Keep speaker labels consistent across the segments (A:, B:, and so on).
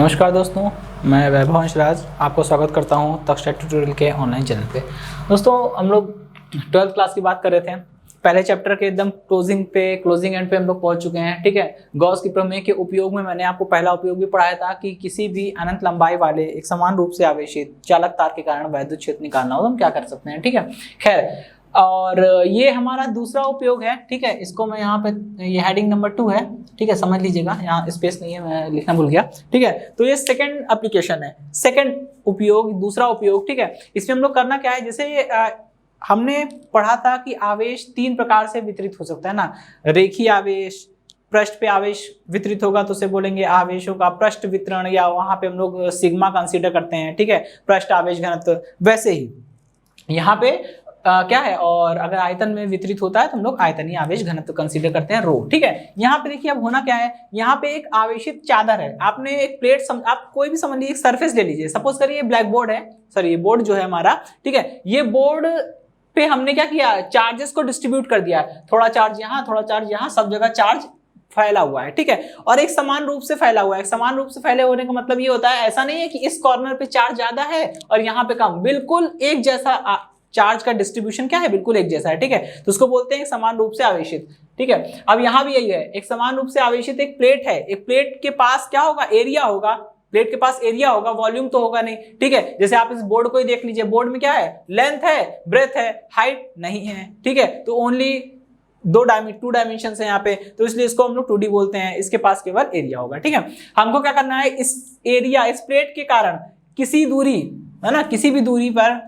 A: नमस्कार दोस्तों, मैं वैभव अंशराज आपको स्वागत करता हूं तक्षक ट्यूटोरियल के ऑनलाइन चैनल पे। दोस्तों, हम लोग 12th क्लास की बात कर रहे थे। पहले चैप्टर के एकदम क्लोजिंग एंड पे हम लोग पहुंच चुके हैं। ठीक है, गॉस की प्रमेय के उपयोग में मैंने आपको पहला उपयोग भी पढ़ाया था कि किसी भी अनंत लंबाई वाले एक समान रूप से आवेशित चालक तार के कारण वैद्युत क्षेत्र निकालना हो तो हम क्या कर सकते हैं। ठीक है, खैर, और ये हमारा दूसरा उपयोग है। ठीक है, इसको मैं यहाँ पे, ये हेडिंग नंबर 2 है। ठीक है, समझ लीजिएगा, यहाँ स्पेस नहीं है, मैं लिखना भूल गया। ठीक है, तो ये सेकंड एप्लीकेशन है, सेकंड उपयोग, दूसरा उपयोग। ठीक है, इसमें हम लोग करना क्या है, जैसे हमने पढ़ा था कि आवेश 3 प्रकार से वितरित हो सकता है ना। रेखीय आवेश, पृष्ठ पे आवेश वितरित होगा तो उसे बोलेंगे आवेशों का पृष्ठ वितरण, या वहां पे हम लोग सिग्मा कंसीडर करते हैं। ठीक है, पृष्ठ आवेश घनत्व। वैसे ही यहाँ पे क्या है, और अगर आयतन में वितरित होता है तो हम लोग आयतनीय आवेश घनत्व कंसीडर करते हैं, रो। ठीक है, यहाँ पे देखिए अब होना क्या है, यहाँ पे एक आवेशित चादर है। आपने एक प्लेट आप कोई भी समझ लीजिए, एक सरफेस ले लीजिए। सपोज करिए ब्लैक बोर्ड है, सॉरी ये बोर्ड जो है हमारा। ठीक है, ये बोर्ड पे हमने क्या किया, चार्जेस को डिस्ट्रीब्यूट कर दिया है। थोड़ा चार्ज यहाँ, थोड़ा चार्ज यहाँ, सब जगह चार्ज फैला हुआ है। ठीक है, और एक समान रूप से फैला हुआ है। समान रूप से फैले होने का मतलब ये होता है, ऐसा नहीं है कि इस कॉर्नर पे चार्ज ज्यादा है और यहाँ पे कम, बिल्कुल एक जैसा चार्ज का डिस्ट्रीब्यूशन क्या है, बिल्कुल एक जैसा है। ठीक है, तो उसको बोलते हैं समान रूप से आवेशित। ठीक है, अब यहां भी यही है, एक समान रूप से आवेशित एक प्लेट है। एक प्लेट के पास क्या होगा, एरिया होगा। प्लेट के पास एरिया होगा, वॉल्यूम तो होगा नहीं। ठीक है, जैसे आप इस बोर्ड को ही देख लीजिए, बोर्ड में क्या है, लेंथ है, ब्रेथ है, हाइट नहीं है। ठीक है, तो ओनली 2 डायमेंशन है यहाँ पे, तो इसलिए इसको हम लोग 2D बोलते हैं। इसके पास केवल एरिया होगा। ठीक है, हमको क्या करना है, इस एरिया, इस प्लेट के कारण किसी दूरी है ना, किसी भी दूरी पर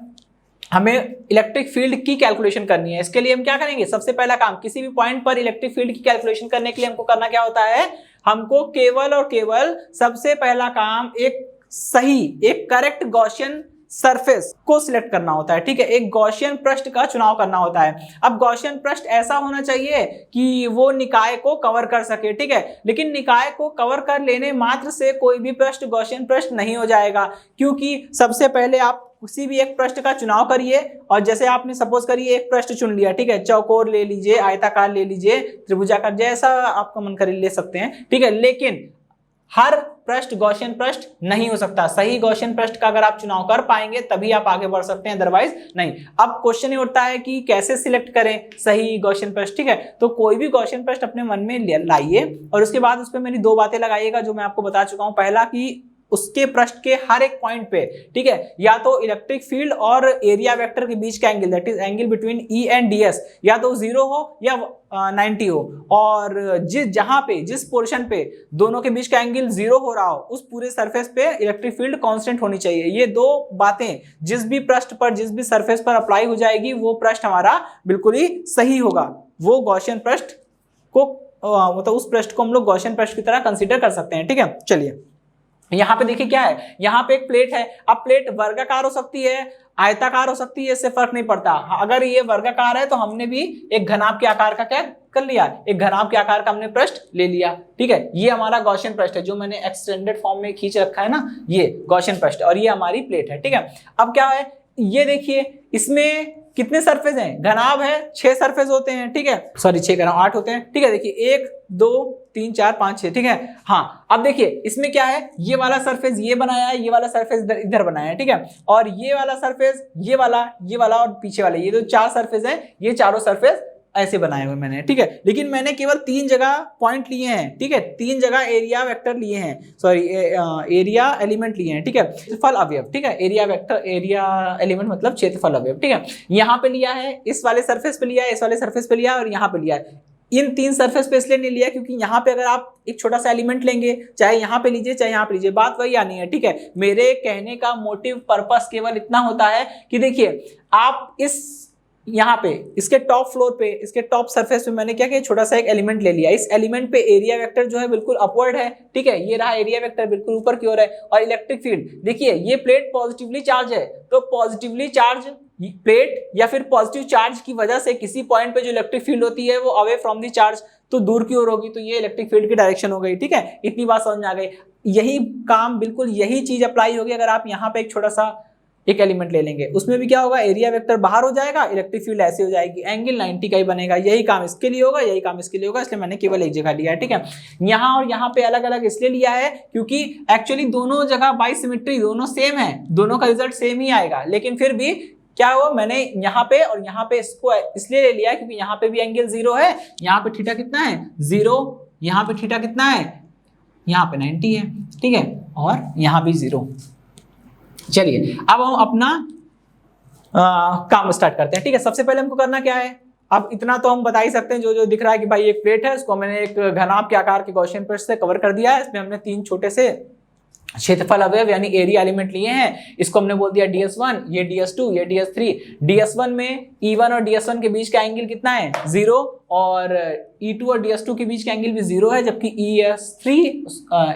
A: हमें इलेक्ट्रिक फील्ड की कैलकुलेशन करनी है। इसके लिए हम क्या करेंगे, सबसे पहला काम, किसी भी पॉइंट पर इलेक्ट्रिक फील्ड की कैलकुलेशन करने के लिए हमको करना क्या होता है, हमको केवल और केवल सबसे पहला काम एक सही, एक करेक्ट गॉसियन सरफेस को सिलेक्ट करना होता है। ठीक है, एक गॉसियन पृष्ठ का चुनाव करना होता है। अब गॉसियन पृष्ठ ऐसा होना चाहिए कि वो निकाय को कवर कर सके। ठीक है, लेकिन निकाय को कवर कर लेने मात्र से कोई भी पृष्ठ गॉसियन पृष्ठ नहीं हो जाएगा, क्योंकि सबसे पहले आप किसी भी एक पृष्ठ का चुनाव करिए। और जैसे आपने सपोज करिए एक पृष्ठ चुन लिया, ठीक है, चौकोर ले लीजिए, आयताकार ले लीजिए, त्रिभुजाकार, जैसा आपका मन करे ले सकते हैं। ठीक है, लेकिन हर पृष्ठ गॉसियन पृष्ठ नहीं हो सकता। सही गॉसियन पृष्ठ का अगर आप चुनाव कर पाएंगे तभी आप आगे बढ़ सकते हैं, अदरवाइज नहीं। अब क्वेश्चन ये उठता है कि कैसे सिलेक्ट करें सही गॉसियन पृष्ठ। ठीक है, तो कोई भी गॉसियन पृष्ठ अपने मन में लाइए और उसके बाद उस पर मेरी 2 बातें लगाइएगा जो मैं आपको बता चुका हूं। पहला कि उसके पृष्ठ के हर एक पॉइंट पे, ठीक है, या तो इलेक्ट्रिक फील्ड और एरिया वेक्टर के बीच का angle, that is angle between E and DS, या तो 0 हो या 90 हो। और जिस पोर्शन पे दोनों के बीच का एंगल 0 हो रहा हो, उस पूरे सरफेस पे इलेक्ट्रिक फील्ड कांस्टेंट होनी चाहिए। ये 2 बातें जिस भी पृष्ठ पर, जिस भी सरफेस पर अप्लाई हो जाएगी, वो पृष्ठ हमारा बिल्कुल ही सही होगा। वो गॉसियन पृष्ठ को, मतलब उस पृष्ठ को हम लोग गॉसियन पृष्ठ की तरह कंसीडर कर सकते हैं। ठीक है, चलिए यहाँ पे देखिए क्या है, यहाँ पे एक प्लेट है। अब प्लेट वर्गाकार हो सकती है, आयताकार हो सकती है, इससे फर्क नहीं पड़ता। अगर ये वर्गाकार है तो हमने भी एक घनाभ के आकार का क्या कर लिया, एक घनाभ के आकार का हमने पृष्ठ ले लिया। ठीक है, ये हमारा गॉसियन पृष्ठ है जो मैंने एक्सटेंडेड फॉर्म में खींच रखा है ना, ये गॉसियन पृष्ठ, और ये हमारी प्लेट है। ठीक है, अब क्या है, ये देखिए इसमें कितने सरफेस हैं, घनाभ है, 6 सरफेस होते हैं। ठीक है, सॉरी 6 कह रहा हूं, 8 होते हैं। ठीक है, देखिए 1 2 3 4 5 6। ठीक है, हाँ, अब देखिए इसमें क्या है, ये वाला सरफेस ये बनाया है, ये वाला सरफेस इधर बनाया है। ठीक है, और ये वाला सरफेस, ये वाला और पीछे वाला, ये जो 4 सरफेस है, ये चारों सरफेस ऐसे बनाए हुए मैंने। ठीक है, लेकिन मैंने केवल 3 जगह पॉइंट लिए हैं। ठीक है, 3 जगह एरिया वेक्टर लिए हैं, सॉरी एरिया एलिमेंट लिए हैं। ठीक है, क्षेत्रफल अवयव। ठीक है, एरिया वेक्टर, एरिया एलिमेंट मतलब क्षेत्रफल अवयव। ठीक है, यहाँ पे लिया है, इस वाले सरफेस पे लिया है, इस वाले सरफेस पे लिया है, और यहाँ पे लिया है। इन 3 सरफेस पे इसलिए नहीं लिया क्योंकि यहाँ पे अगर आप एक छोटा सा एलिमेंट लेंगे, चाहे यहाँ पे लीजिए चाहे यहाँ पे लीजिए, बात वही आनी है। ठीक है, मेरे कहने का मोटिव, पर्पस केवल इतना होता है कि देखिए आप यहाँ पे इसके टॉप फ्लोर पे, इसके टॉप सरफेस पे मैंने क्या किया, छोटा सा एक एलिमेंट ले लिया। इस एलिमेंट पे एरिया वेक्टर जो है बिल्कुल अपवर्ड है। ठीक है, ये रहा एरिया वेक्टर, बिल्कुल ऊपर की ओर है। और इलेक्ट्रिक फील्ड देखिए, ये प्लेट पॉजिटिवली चार्ज है, तो पॉजिटिवली चार्ज प्लेट या फिर पॉजिटिव चार्ज की वजह से किसी पॉइंट पे जो इलेक्ट्रिक फील्ड होती है वो अवे फ्रॉम दी चार्ज, तो दूर की ओर होगी, तो ये इलेक्ट्रिक फील्ड की डायरेक्शन हो गई। ठीक है, इतनी बात समझ में आ गई। यही काम, बिल्कुल यही चीज अप्लाई होगी अगर आप यहाँ पे एक छोटा सा एक एलिमेंट ले लेंगे, उसमें भी क्या होगा, एरिया वेक्टर बाहर हो जाएगा, इलेक्ट्रिक फील्ड ऐसे हो जाएगी, एंगल 90 का ही बनेगा। यही काम इसके लिए होगा, यही काम इसके लिए होगा, इसलिए मैंने केवल एक जगह लिया है, ठीक है। यहाँ और यहाँ पे अलग अलग इसलिए लिया है क्योंकि एक्चुअली दोनों जगह बाई सिमेट्री, दोनों सेम है, दोनों का रिजल्ट सेम ही आएगा, लेकिन फिर भी क्या हुआ, मैंने यहाँ पे और यहाँ पे इसको इसलिए ले लिया क्योंकि यहाँ पे भी एंगल 0 है, यहाँ पे थीटा कितना है 0, यहाँ पे थीटा कितना है, यहाँ पे 90 है, ठीक है, और यहाँ भी 0। चलिए अब हम अपना काम स्टार्ट करते हैं, ठीक है। सबसे पहले हमको करना क्या है, अब इतना तो हम बता ही सकते हैं, जो जो दिख रहा है कि भाई एक प्लेट है, उसको मैंने एक घनाभ के आकार के गॉसियन पृष्ठ से कवर कर दिया है, इसमें हमने 3 छोटे से क्षेत्रफल अवयव यानी एरिया एलिमेंट लिए हैं, इसको हमने बोल दिया ds1, ये ds2, ये ds3। ds1 में e1 और ds1 के बीच का एंगल कितना है 0, और e2 और ds2 के बीच का एंगल भी 0 है, जबकि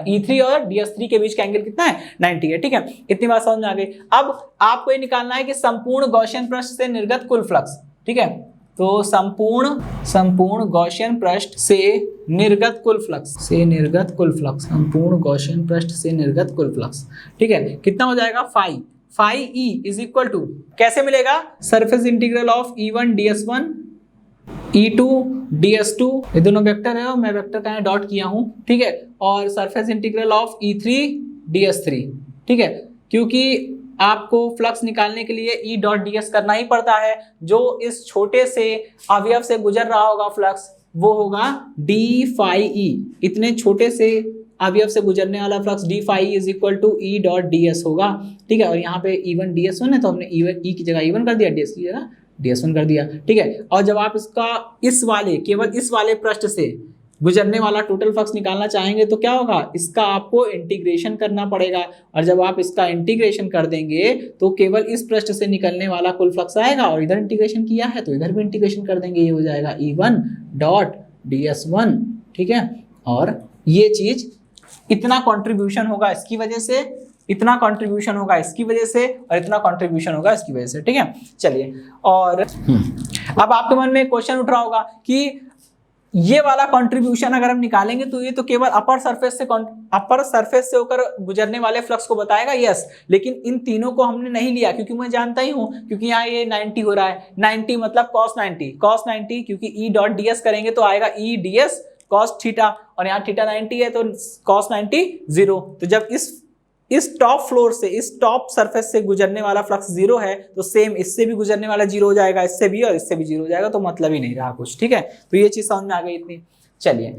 A: e3 और ds3 के बीच का एंगल कितना है 90 है, ठीक है। इतनी बात समझ में आ गई। अब आपको ये निकालना है कि संपूर्ण गॉसियन पृष्ठ से निर्गत कुल फ्लक्स, ठीक है। तो संपूर्ण गॉसियन पृष्ठ से निर्गत कुल फ्लक्स, संपूर्ण गॉसियन पृष्ठ से निर्गत कुल फ्लक्स, ठीक है, कितना हो जाएगा phi E is equal to, कैसे मिलेगा, surface integral of E1 ds1 E2 ds2, ये दोनों वेक्टर है और मैं वेक्टर का डॉट किया हूं, ठीक है, और surface integral of E3 ds3, ठीक है, क्योंकि आपको फ्लक्स निकालने के लिए E डॉट ds करना ही पड़ता है, जो इस छोटे से अवयव से गुजर रहा होगा फ्लक्स वो होगा d फाई ई, इतने छोटे से अवयव से गुजरने वाला flux d phi is equal to E dot ds होगा, ठीक है। और यहाँ पे E1 ds1 है तो हमने E की जगह E1 कर दिया, ds की जगह ds1 कर दिया, ठीक है। और जब आप इसका केवल इस वाले पृष्ठ से गुजरने वाला टोटल फ्लक्स निकालना चाहेंगे तो क्या होगा, इसका आपको इंटीग्रेशन करना पड़ेगा, और जब आप इसका इंटीग्रेशन कर देंगे तो केवल इस पृष्ठ से निकलने वाला कुल फ्लक्स आएगा, और इधर इंटीग्रेशन किया है तो इधर भी इंटीग्रेशन कर देंगे, ये हो जाएगा E1 डॉट ds1, ठीक है। और ये चीज इतना कंट्रीब्यूशन होगा इसकी वजह से, इतना कंट्रीब्यूशन होगा इसकी वजह से, और इतना कंट्रीब्यूशन होगा इसकी वजह से, ठीक है। चलिए, और अब आपके मन में एक क्वेश्चन उठ रहा होगा कि ये वाला कंट्रीब्यूशन अगर हम निकालेंगे तो ये तो केवल अपर सरफेस से होकर गुजरने वाले फ्लक्स को बताएगा, यस, लेकिन इन तीनों को हमने नहीं लिया क्योंकि मैं जानता ही हूं, क्योंकि यहाँ ये 90 हो रहा है, 90 मतलब cos 90, क्योंकि E डॉट ds करेंगे तो आएगा E ds cos थीटा, और यहाँ थीटा 90 है तो cos 90 0। तो जब इस टॉप फ्लोर से, इस टॉप सरफेस से गुजरने वाला फ्लक्स 0 है तो सेम इससे भी गुजरने वाला 0 हो जाएगा, इससे भी और इससे भी 0 हो जाएगा, तो मतलब ही नहीं रहा कुछ, ठीक है। तो ये चीज समझ में आ गई इतनी। चलिए,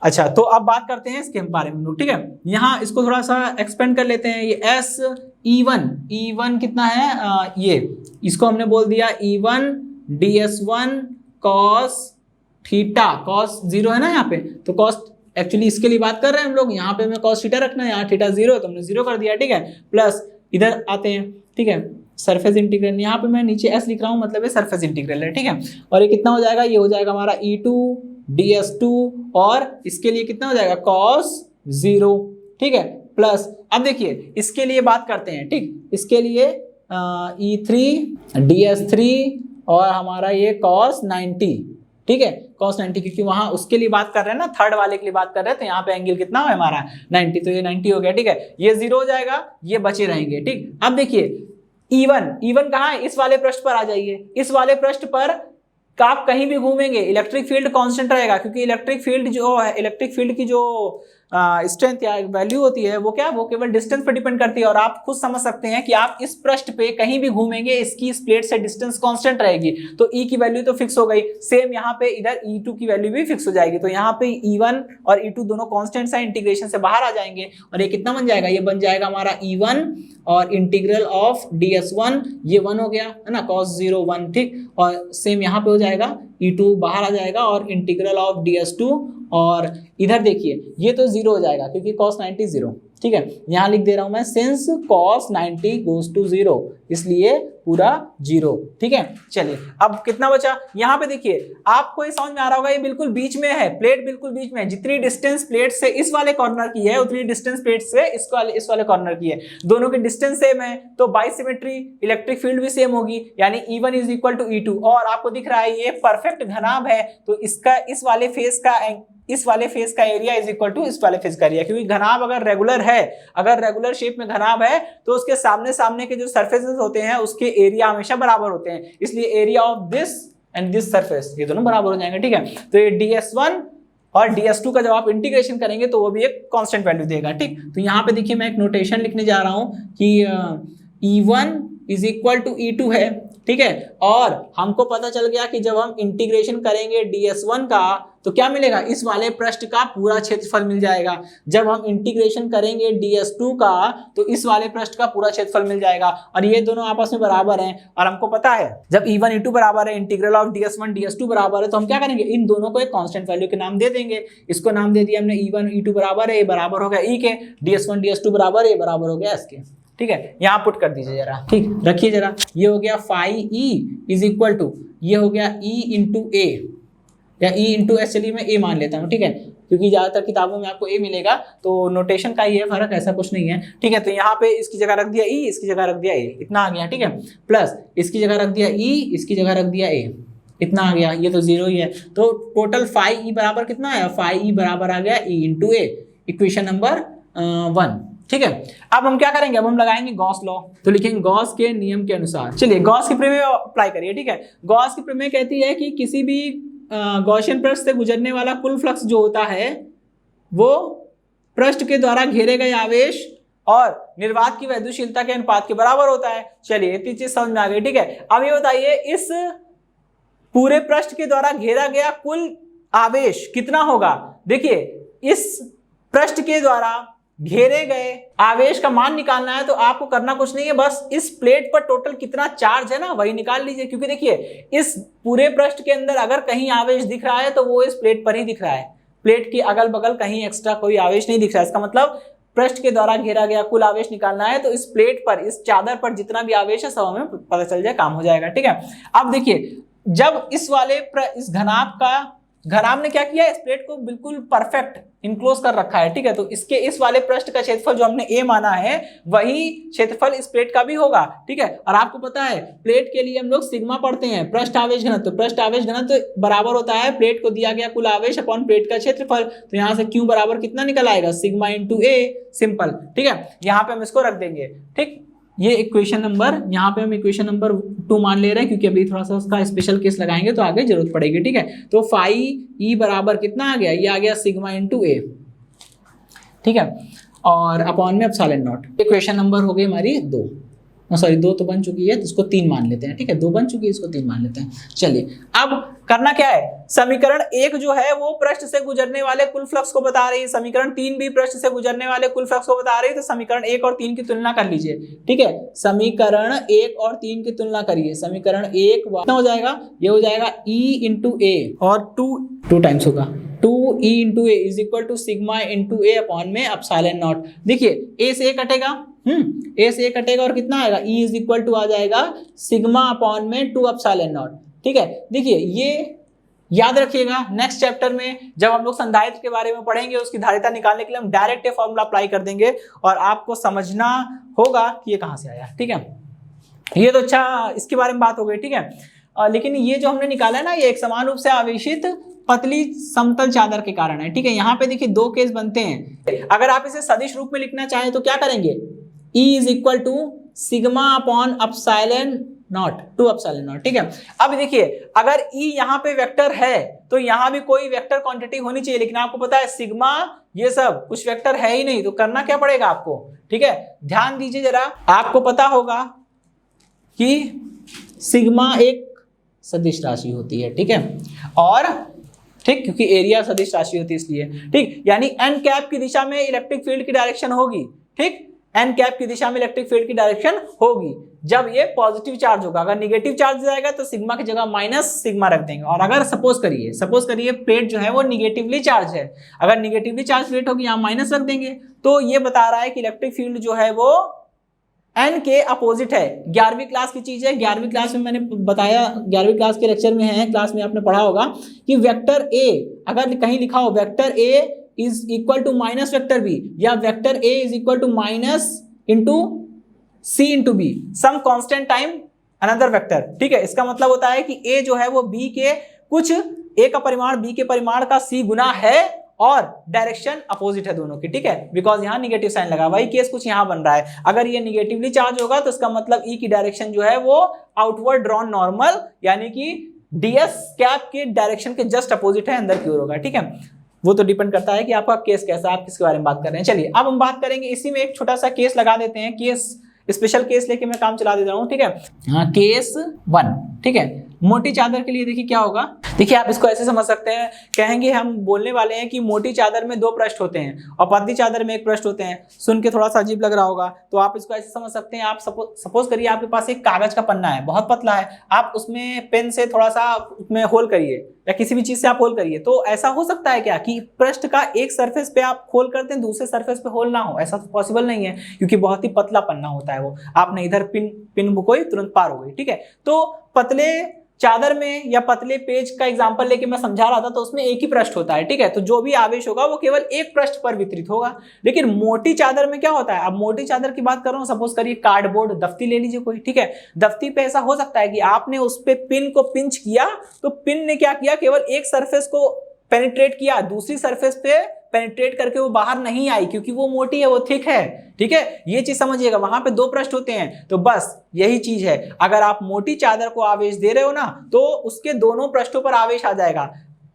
A: अच्छा, तो अब बात करते हैं इसके बारे में लोग, ठीक है। यहाँ इसको थोड़ा सा एक्सपेंड कर लेते हैं, ये S E1 कितना है, ये इसको हमने बोल दिया E1 ds1 cos theta, cos 0 है ना यहाँ पे, तो cos एक्चुअली इसके लिए बात कर रहे हैं हम लोग, यहाँ पे मैं cos थीटा रखना है, यहाँ थीटा 0 तो हमने 0 कर दिया, ठीक है। प्लस इधर आते हैं, ठीक है, सरफेस इंटीग्रल, यहाँ पे मैं नीचे S लिख रहा हूँ, मतलब ये सरफेस इंटीग्रल है, ठीक है। और ये कितना हो जाएगा, ये हो जाएगा हमारा E2 ds2, और इसके लिए कितना हो जाएगा cos 0, ठीक है। प्लस अब देखिए इसके लिए बात करते हैं, ठीक, इसके लिए E3 ds3 और हमारा ये cos 90, ठीक है, cos 90, क्योंकि वहां उसके लिए बात कर रहे हैं ना, थर्ड वाले के लिए बात कर रहे हैं, तो यहाँ पे एंगल कितना है हमारा 90, तो ये 90 हो गया, ठीक है। ये 0 हो जाएगा, ये बचे रहेंगे, ठीक। अब देखिए E1 कहाँ है, इस वाले पृष्ठ पर आ जाइए, इस वाले पृष्ठ पर आप कहीं भी घूमेंगे इलेक्ट्रिक फील्ड कांस्टेंट रहेगा, क्योंकि इलेक्ट्रिक फील्ड की जो स्ट्रेंथ या वैल्यू होती है वो क्या, वो केवल डिस्टेंस पर डिपेंड करती है, और आप खुद समझ सकते हैं कि आप इस पृष्ठ पे कहीं भी घूमेंगे इसकी इस प्लेट से डिस्टेंस कांस्टेंट रहेगी, तो E की वैल्यू तो फिक्स हो गई, सेम यहाँ पे इधर E2 की वैल्यू भी फिक्स हो जाएगी, तो यहाँ पे E1 और E2 दोनों कांस्टेंट्स हैं, इंटीग्रेशन से बाहर आ जाएंगे, और ये कितना बन जाएगा, ये बन जाएगा हमारा E1 और इंटीग्रल ऑफ ds1, ये 1 हो गया है ना, cos 0 1, ठीक, और सेम यहाँ पे हो जाएगा E2 बाहर आ जाएगा और इंटीग्रल ऑफ ds2, और इधर देखिए ये तो 0 हो जाएगा क्योंकि cos 90 0, ठीक है। यहाँ लिख दे रहा हूं मैं, सिंस cos 90 goes to 0, इसलिए पूरा 0, ठीक है। चलिए, अब कितना बचा, यहाँ पे देखिए आपको ये समझ में आ रहा होगा, ये बिल्कुल बीच में है, प्लेट बिल्कुल बीच में है, जितनी डिस्टेंस प्लेट से इस वाले कॉर्नर की है उतनी डिस्टेंस प्लेट से इस वाले कॉर्नर की है, दोनों की डिस्टेंस सेम है, तो बाई सिमेट्री इलेक्ट्रिक फील्ड भी सेम होगी, यानी E1 is equal to E2, और आपको दिख रहा है ये परफेक्ट घनाभ है, तो इसका इस वाले फेस का एरिया इज इक्वल टू इस वाले फेस का एरिया, क्योंकि घनाभ अगर रेगुलर है है, अगर रेगुलर शेप में घनाभ है तो उसके सामने सामने के जो सरफेसेस होते हैं उसके एरिया हमेशा बराबर होते हैं, इसलिए area of this and this surface ये दोनों बराबर हो जाएंगे। ठीक है, तो ये ds1 और ds2 का जब आप इंटीग्रेशन करेंगे तो वो भी एक कांस्टेंट वैल्यू देगा। ठीक, तो यहाँ पे देखिए मैं एक नोटेशन लिखने जा रहा हूं कि E1 is equal to E2 है। ठीक है, और हमको पता चल गया कि जब हम इंटीग्रेशन करेंगे ds1 का तो क्या मिलेगा, इस वाले पृष्ठ का पूरा क्षेत्रफल मिल जाएगा। जब हम इंटीग्रेशन करेंगे ds2 का तो इस वाले पृष्ठ का पूरा क्षेत्रफल मिल जाएगा, और ये दोनों आपस में बराबर हैं। और हमको पता है जब E1 E2 बराबर है, इंटीग्रल ऑफ ds1 ds2 बराबर है, तो हम क्या करेंगे, इन दोनों को एक कांस्टेंट वैल्यू के नाम दे देंगे। इसको नाम दे दिया हमने E1 E2 बराबर है, ये बराबर हो गया E के, ds1 ds2 बराबर है, ये बराबर हो गया S के। ठीक है, यहाँ पुट कर दीजिए जरा। ठीक, रखिए जरा, ये हो गया phi E is equal to, ये हो गया E इंटू A या E इंटू S, चलिए मैं A मान लेता हूँ। ठीक है, क्योंकि ज्यादातर किताबों में आपको A मिलेगा, तो नोटेशन का ही है फर्क, ऐसा कुछ नहीं है। ठीक है, तो यहाँ पे इसकी जगह रख दिया E, इसकी जगह रख दिया A, इतना आ गया। ठीक है, प्लस इसकी जगह रख दिया E, इसकी जगह रख दिया A, इतना आ गया, ये तो जीरो ही है। तो टोटल phi E बराबर कितना आया, phi E बराबर आ गया E into A, equation number 1। ठीक है, अब हम क्या करेंगे, अब हम लगाएंगे गॉस लॉ, तो लिखेंगे गॉस के नियम के अनुसार। चलिए गॉस की प्रमेय अप्लाई करिए। ठीक है, गॉस की प्रमेय कहती है कि किसी भी गॉसियन पृष्ठ से गुजरने वाला कुल फ्लक्स जो होता है वो पृष्ठ के द्वारा घेरे गए आवेश और निर्वात की वैद्युतशीलता के अनुपात के बराबर होता है। चलिए इतनी चीज समझ में आ गई। ठीक है, अब ये बताइए इस पूरे पृष्ठ के द्वारा घेरा गया कुल आवेश कितना होगा। देखिए इस पृष्ठ के द्वारा घेरे गए आवेश का मान निकालना है, तो आपको करना कुछ नहीं है, बस इस प्लेट पर टोटल कितना चार्ज है ना वही निकाल लीजिए। क्योंकि देखिए इस पूरे पृष्ठ के अंदर अगर कहीं आवेश दिख रहा है तो वो इस प्लेट पर ही दिख रहा है, प्लेट के अगल बगल कहीं एक्स्ट्रा कोई आवेश नहीं दिख रहा है। इसका मतलब पृष्ठ के द्वारा घेरा गया कुल आवेश निकालना है, तो इस प्लेट पर, इस चादर पर जितना भी आवेश है सब हमें पता चल जाए, काम हो जाएगा। ठीक है, अब देखिए जब इस वाले इस घनाभ ने क्या किया, इस प्लेट को बिल्कुल परफेक्ट इनक्लोज कर रखा है। ठीक है, तो इसके इस वाले पृष्ठ का क्षेत्रफल जो हमने A माना है वही क्षेत्रफल इस प्लेट का भी होगा। ठीक है, और आपको पता है प्लेट के लिए हम लोग सिग्मा पढ़ते हैं, पृष्ठ आवेश घनत्व। तो पृष्ठ आवेश घनत्व तो बराबर होता है प्लेट को दिया गया कुल आवेश अपॉन प्लेट का क्षेत्रफल। तो यहाँ से Q बराबर कितना निकल आएगा, सिग्मा इंटू A, सिंपल। ठीक है, यहाँ पे हम इसको रख देंगे। ठीक, ये इक्वेशन नंबर, यहाँ पे हम इक्वेशन नंबर 2 मान ले रहे हैं, क्योंकि अभी थोड़ा सा उसका स्पेशल केस लगाएंगे तो आगे जरूरत पड़ेगी। ठीक है, तो phi E बराबर कितना आ गया, ये आ गया सिग्मा इंटू A। ठीक है, और अपॉन में एप्सिलॉन नॉट। इक्वेशन नंबर हो गई हमारी 2, सॉरी 2 तो बन चुकी है तो इसको 3 मान लेते हैं। ठीक है, 2 बन चुकी है, इसको 3 मान लेते हैं। चलिए अब करना क्या है, समीकरण 1 जो है वो पृष्ठ से गुजरने वाले कुल फ्लक्स को बता रही है, समीकरण 3 भी पृष्ठ से गुजरने वाले कुल फ्लक्स को बता रही है। तो समीकरण 1 और 3 की तुलना कर लीजिए। ठीक है, समीकरण 1 और 3 की तुलना करिए। समीकरण 1 कितना हो जाएगा, ये हो जाएगा E इंटू A, और 2 टाइम्स होगा 2E into A is equal to sigma into A upon में एप्सिलॉन नॉट। देखिए A से A कटेगा, A से A कटेगा और कितना आएगा, E इज इक्वल टू आ जाएगा सिग्मा अपॉन में 2 एप्सिलॉन नॉट। ठीक है, देखिए ये याद रखिएगा, नेक्स्ट चैप्टर में जब हम लोग संधारित्र के बारे में पढ़ेंगे उसकी धारिता निकालने के लिए हम डायरेक्ट ये फॉर्मूला अप्लाई कर देंगे और आपको समझना होगा कि ये कहां से आया। ठीक है, ये तो अच्छा इसके बारे में बात हो गई। ठीक है, लेकिन ये जो हमने निकाला है ना, ये एक समान रूप से आवेशित पतली समतल चादर के कारण है। ठीक है, यहाँ पे देखिए 2 केस बनते हैं। अगर आप इसे सदिश रूप में लिखना चाहें तो क्या करेंगे, E is equal to sigma upon epsilon naught, 2 epsilon naught. ठीक है, अब देखिए अगर E यहाँ पे वेक्टर है तो यहाँ भी कोई वेक्टर क्वांटिटी होनी चाहिए, लेकिन आपको पता है सिग्मा ये सब कुछ वेक्टर है ही नहीं, तो करना क्या पड़ेगा आपको। ठीक है, ध्यान दीजिए जरा, आपको पता होगा कि सिग्मा एक सदिश राशि होती है। ठीक है, और ठीक, क्योंकि एरिया सदिश राशि होती है इसलिए। ठीक, यानी एन कैप की दिशा में इलेक्ट्रिक फील्ड की डायरेक्शन होगी। ठीक, एन कैप की दिशा में इलेक्ट्रिक फील्ड की डायरेक्शन होगी जब ये पॉजिटिव चार्ज होगा। अगर निगेटिव चार्ज जाएगा तो सिग्मा की जगह माइनस सिग्मा रख देंगे। और अगर सपोज करिए प्लेट जो है वो निगेटिवली चार्ज है, अगर निगेटिवली चार्ज प्लेट होगी यहाँ माइनस रख देंगे, तो ये बता रहा है कि इलेक्ट्रिक फील्ड जो है वो एन के अपोजिट है। 11वीं क्लास की चीज है, 11वीं क्लास में मैंने बताया, 11वीं क्लास के लेक्चर में है, क्लास में आपने पढ़ा होगा कि वेक्टर ए अगर कहीं लिखा हो vector A is equal to minus vector B, या vector A is equal to minus into C into B, some constant time another vector. ठीक है, इसका मतलब होता है कि ए जो है वो बी के कुछ ए का परिमाण बी के परिमाण का सी गुना है और डायरेक्शन अपोजिट है दोनों की, ठीक है, बिकॉज यहाँ निगेटिव साइन लगा, वही केस कुछ यहाँ बन रहा है। अगर ये निगेटिवली चार्ज होगा तो इसका मतलब ई की डायरेक्शन जो है वो आउटवर्ड ड्रॉन नॉर्मल यानी कि ds कैप के डायरेक्शन के जस्ट अपोजिट है, अंदर की ओर होगा, ठीक है। वो तो डिपेंड करता है कि आपका केस कैसा है, आप किसके बारे में बात कर रहे हैं। चलिए अब हम बात करेंगे, इसी में एक छोटा सा केस लगा देते हैं, केस स्पेशल केस लेके मैं काम चला देता हूँ, ठीक है। हाँ, केस 1, ठीक है। मोटी चादर के लिए देखिए क्या होगा, देखिए आप इसको ऐसे समझ सकते हैं, कहेंगे हम बोलने वाले हैं कि मोटी चादर में 2 पृष्ठ होते हैं और पतली चादर में 1 पृष्ठ होते हैं। सुन के थोड़ा सा अजीब लग रहा होगा, तो आप इसको ऐसे समझ सकते हैं, आप सपोज करिए आपके पास एक कागज का पन्ना है, बहुत पतला है, आप उसमें पेन से थोड़ा सा उसमें होल करिए या किसी भी चीज से आप होल करिए, तो ऐसा हो सकता है क्या कि पृष्ठ का एक सरफेस पे आप होल करते हैं, दूसरे सरफेस पे होल ना हो? ऐसा तो पॉसिबल नहीं है, क्योंकि बहुत ही पतला पन्ना होता है वो, आपने इधर पिन कोई तुरंत पार हो गई, ठीक है। तो पतले चादर में या पतले पेज का एग्जांपल लेके मैं समझा रहा था, तो उसमें एक ही पृष्ठ होता है, ठीक है। तो जो भी आवेश होगा वो केवल एक पृष्ठ पर वितरित होगा। लेकिन मोटी चादर में क्या होता है, अब मोटी चादर की बात कर रहा हूं, सपोज करिए कार्डबोर्ड दफ्ती ले लीजिए कोई, ठीक है। दफ्ती पे ऐसा हो सकता है कि आपने उस पे पिन को पिंच किया, तो पिन ने क्या किया, केवल एक सरफेस को पेनिट्रेट किया, दूसरी सरफेस पे पेनिट्रेट करके वो बाहर नहीं आई, क्योंकि वो मोटी है, वो थिक है, ठीक है। ये चीज समझिएगा, वहां पे 2 पृष्ठ होते हैं, तो बस यही चीज है। अगर आप मोटी चादर को आवेश दे रहे हो ना, तो उसके दोनों पृष्ठों पर आवेश आ जाएगा,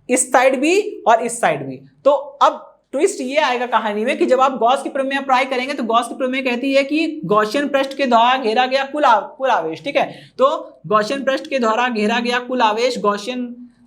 A: इस साइड भी और इस साइड भी। तो अब ट्विस्ट ये आएगा कहानी में कि जब आप गॉस की प्रमेय अप्लाई करेंगे, तो गॉस की प्रमेय कहती है कि गॉसियन पृष्ठ के द्वारा घेरा गया कुल आवेश, ठीक है। तो गॉसियन पृष्ठ के द्वारा घेरा गया कुल आवेश,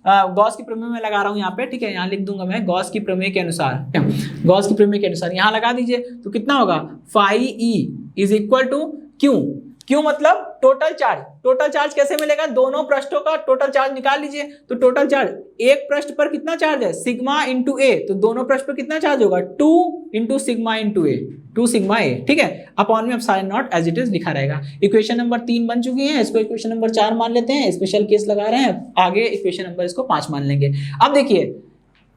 A: गॉस की प्रमेय में लगा रहा हूं यहाँ पे, ठीक है, यहाँ लिख दूंगा मैं, गॉस की प्रमेय के अनुसार, गॉस की प्रमेय के अनुसार यहाँ लगा दीजिए, तो कितना होगा, phi E is equal to Q मतलब टोटल चार्ज। टोटल चार्ज कैसे मिलेगा, दोनों पृष्ठों का टोटल चार्ज निकाल लीजिए, तो टोटल चार्ज एक पृष्ठ पर कितना चार्ज है, सिग्मा इंटू ए, तो दोनों पृष्ठ पर कितना चार्ज होगा, 2 into sigma into A, 2 sigma A, ठीक है। अपॉन में epsilon naught as it is लिखा रहेगा। इक्वेशन नंबर 3 बन चुकी है, इसको इक्वेशन नंबर 4 मान लेते हैं, स्पेशल केस लगा रहे हैं, आगे इक्वेशन नंबर इसको 5 मान लेंगे। अब देखिए,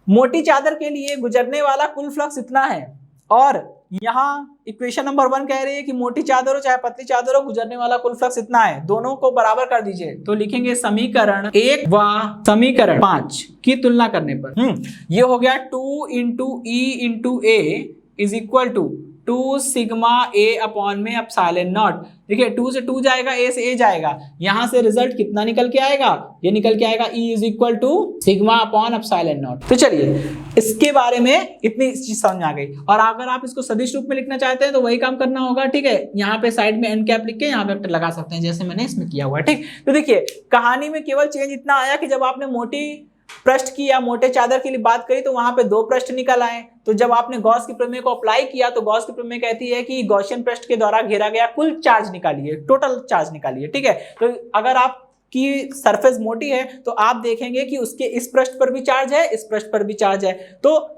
A: मोटी चादर के लिए गुजरने वाला कुल फ्लक्स इतना है, और यहाँ इक्वेशन नंबर 1 कह रही है कि मोटी चादर हो चाहे पतली चादर हो, गुजरने वाला कुल फ्लक्स इतना है, दोनों को बराबर कर दीजिए, तो लिखेंगे समीकरण 1 व समीकरण 5 की तुलना करने पर ये हो गया 2 into E into A is equal to 2 sigma A upon में एप्सिलॉन नॉट। देखिए 2 से 2 जाएगा, ए से ए जाएगा, यहां से रिजल्ट कितना निकल के आएगा, ये निकल के आएगा E is equal to sigma upon epsilon naught. तो चलिए इसके बारे में इतनी चीज समझ आ गई, और अगर आप इसको सदिश रूप में लिखना चाहते हैं तो वही काम करना होगा, ठीक है। यहाँ पे साइड में एन कैप लिख के यहाँ वेक्टर लगा सकते हैं, जैसे मैंने इसमें किया हुआ है, ठीक। तो देखिए कहानी में केवल चेंज इतना आया कि जब आपने मोटी पृष्ठ की या मोटे चादर के लिए बात करी तो वहां पे 2 पृष्ठ निकल आए, तो जब आपने गॉस की प्रमेय को अप्लाई किया तो गॉस की प्रमेय कहती है कि गॉसियन पृष्ठ के द्वारा घेरा गया कुल चार्ज निकालिए, टोटल चार्ज निकालिए, ठीक है। तो अगर आपकी सरफेस मोटी है तो आप देखेंगे कि उसके इस पृष्ठ पर भी चार्ज है, इस पृष्ठ पर भी चार्ज है, तो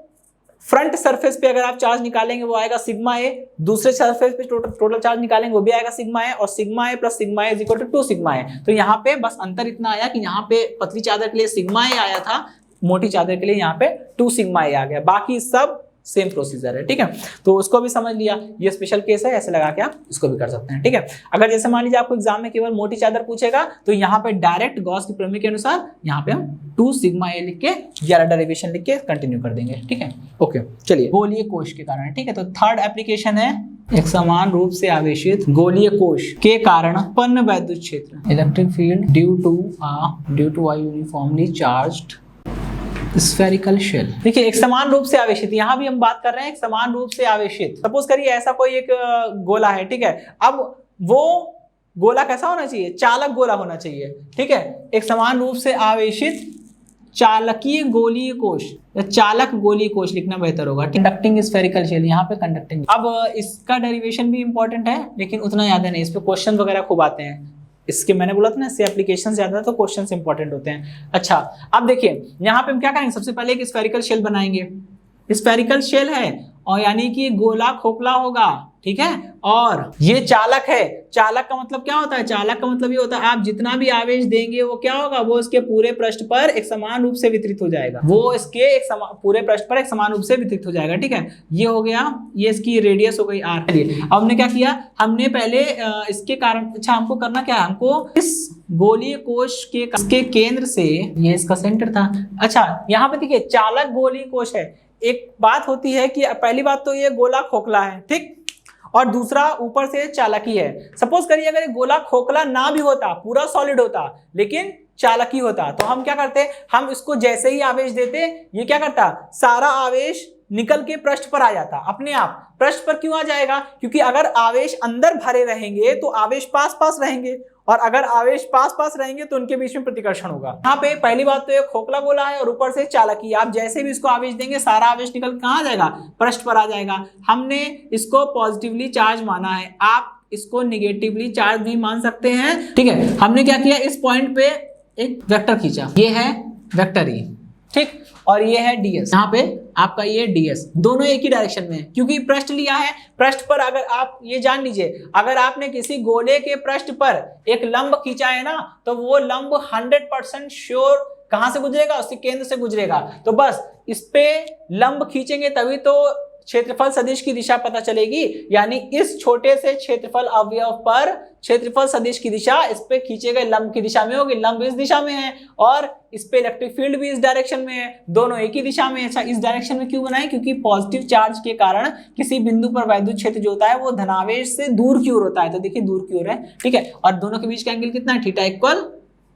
A: फ्रंट सरफेस पे अगर आप चार्ज निकालेंगे वो आएगा सिग्मा ए, दूसरे सरफेस पे टोटल चार्ज निकालेंगे वो भी आएगा सिग्मा ए, और sigma A plus sigma A is equal to 2 sigma A. तो यहाँ पे बस अंतर इतना आया कि यहाँ पे पतली चादर के लिए सिग्मा ए आया था, मोटी चादर के लिए यहाँ पे 2 सिग्मा ए आ गया, बाकी सब सेम प्रोसीजर है, ठीक है। तो उसको भी समझ लिया, ये स्पेशल केस है, ऐसे लगा के आप इसको भी कर सकते हैं, ठीक है। अगर जैसे मान लीजिए आपको एग्जाम में केवल मोटी चादर पूछेगा तो यहाँ पे डायरेक्ट गॉस की प्रमेय के अनुसार यहाँ पे हम 2 सिग्मा ए लिख के 11 डेरिवेशन लिख के कंटिन्यू कर देंगे, ठीक है। ओके चलिए, गोलीय कोश के कारण, ठीक है। तो थर्ड एप्लीकेशन है एक समान रूप से आवेशित गोलीय कोश के कारण उत्पन्न वैद्युत क्षेत्र, electric field due to a uniformly charged spherical shell. देखिए एक समान रूप से आवेशित, यहां भी हम बात कर रहे हैं एक समान रूप से आवेशित। सपोज करिए ऐसा कोई एक गोला है, ठीक है। अब वो गोला कैसा होना चाहिए, चालक गोला होना चाहिए, ठीक है। एक समान रूप से आवेशित चालकीय गोलीय कोश, चालक गोलीय कोश लिखना बेहतर होगा। कंडक्टिंग स्फेरिकल शेल, यहाँ पे कंडक्टिंग। अब इसका डेरिवेशन भी इंपॉर्टेंट है लेकिन उतना याद नहीं, इस पे क्वेश्चन वगैरह खूब आते हैं, इसके मैंने बोला था ना इससे एप्लीकेशन ज्यादा है तो क्वेश्चंस इंपॉर्टेंट होते हैं। अच्छा अब देखिए यहाँ पे हम क्या करेंगे, सबसे पहले एक स्फेरिकल शेल बनाएंगे। स्फेरिकल शेल है और यानी कि गोला खोखला होगा, ठीक है। और ये चालक है, चालक का मतलब क्या होता है, चालक का मतलब ये होता है आप जितना भी आवेश देंगे वो क्या होगा, वो इसके पूरे पृष्ठ पर एक समान रूप से वितरित हो जाएगा, वो इसके पूरे पृष्ठ पर एक समान रूप से वितरित हो जाएगा, ठीक है। ये हो गया, ये इसकी रेडियस हो गई r। अब हमने क्या किया, हमने पहले इसके कारण, अच्छा हमको करना क्या है, हमको इस गोलीय कोश के केंद्र से, ये इसका सेंटर था। अच्छा यहाँ पे देखिए चालक गोलीय कोश है, एक बात होती है कि पहली बात तो ये गोला खोखला है, ठीक, और दूसरा ऊपर से चालकी है। सपोज करिए अगर ये गोला खोखला ना भी होता, पूरा सॉलिड होता, लेकिन चालकी होता, तो हम क्या करते, हम इसको जैसे ही आवेश देते ये क्या करता, सारा आवेश निकल के पृष्ठ पर आ जाता अपने आप। पृष्ठ पर क्यों आ जाएगा, क्योंकि अगर आवेश अंदर भरे रहेंगे तो आवेश पास पास रहेंगे, और अगर आवेश पास पास रहेंगे तो उनके बीच में प्रतिकर्षण होगा। यहाँ पे पहली बात तो ये खोखला गोला है और ऊपर से चालकी, आप जैसे भी इसको आवेश देंगे सारा आवेश निकल कहाँ आ जाएगा, पृष्ठ पर आ जाएगा। हमने इसको पॉजिटिवली चार्ज माना है, आप इसको निगेटिवली चार्ज भी मान सकते हैं, ठीक है। हमने क्या किया, इस पॉइंट पे एक वेक्टर खींचा, ये है वेक्टर ई, ठीक, और ये है ds, यहाँ पे आपका ये ds, दोनों एक ही डायरेक्शन में है क्योंकि पृष्ठ लिया है। पृष्ठ पर अगर आप ये जान लीजिए, अगर आपने किसी गोले के पृष्ठ पर एक लंब खींचा है ना, तो वो लंब 100% श्योर कहां से गुजरेगा, उसके केंद्र से गुजरेगा। तो बस इस पे लंब खींचेंगे तभी तो क्षेत्रफल सदिश की दिशा पता चलेगी, यानी इस छोटे से क्षेत्रफल अवयव पर क्षेत्रफल सदिश की दिशा इस पे खींचे गए लंब की दिशा में होगी। लंब इस दिशा में है और इस पे इलेक्ट्रिक फील्ड भी इस डायरेक्शन में है, दोनों एक ही दिशा में है। अच्छा, इस डायरेक्शन में क्यों बनाए, क्योंकि पॉजिटिव चार्ज के कारण किसी बिंदु पर वैद्युत क्षेत्र जो होता है वो धनावेश से दूर की ओर होता है, तो देखिए दूर की ओर है, ठीक है। और दोनों के बीच का एंगल कितना है, थीटा इक्वल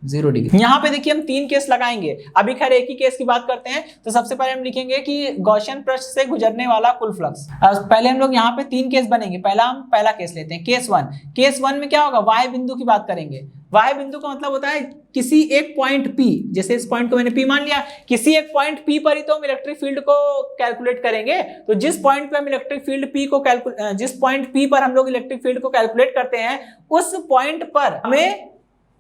A: 0 डिग्री। यहाँ पे देखिए हम 3 केस लगाएंगे, अभी खैर एक ही केस की बात करते हैं। तो सबसे पहले हम लिखेंगे कि गॉसियन पृष्ठ से गुजरने वाला कुल फ्लक्स। पहले हम लोग यहाँ पे 3 केस बनेंगे, हम पहला केस लेते हैं, केस 1। केस 1 में क्या होगा, वाह्य बिंदु की बात करेंगे। वाह्य बिंदु का मतलब होता है किसी एक पॉइंट P, जैसे इस पॉइंट को मैंने P मान लिया, किसी एक पॉइंट P पर ही तो हम इलेक्ट्रिक फील्ड को कैलकुलेट करेंगे। तो जिस पॉइंट पे हम इलेक्ट्रिक फील्ड जिस पॉइंट P पर हम लोग इलेक्ट्रिक फील्ड को कैलकुलेट करते हैं, उस पॉइंट पर हमें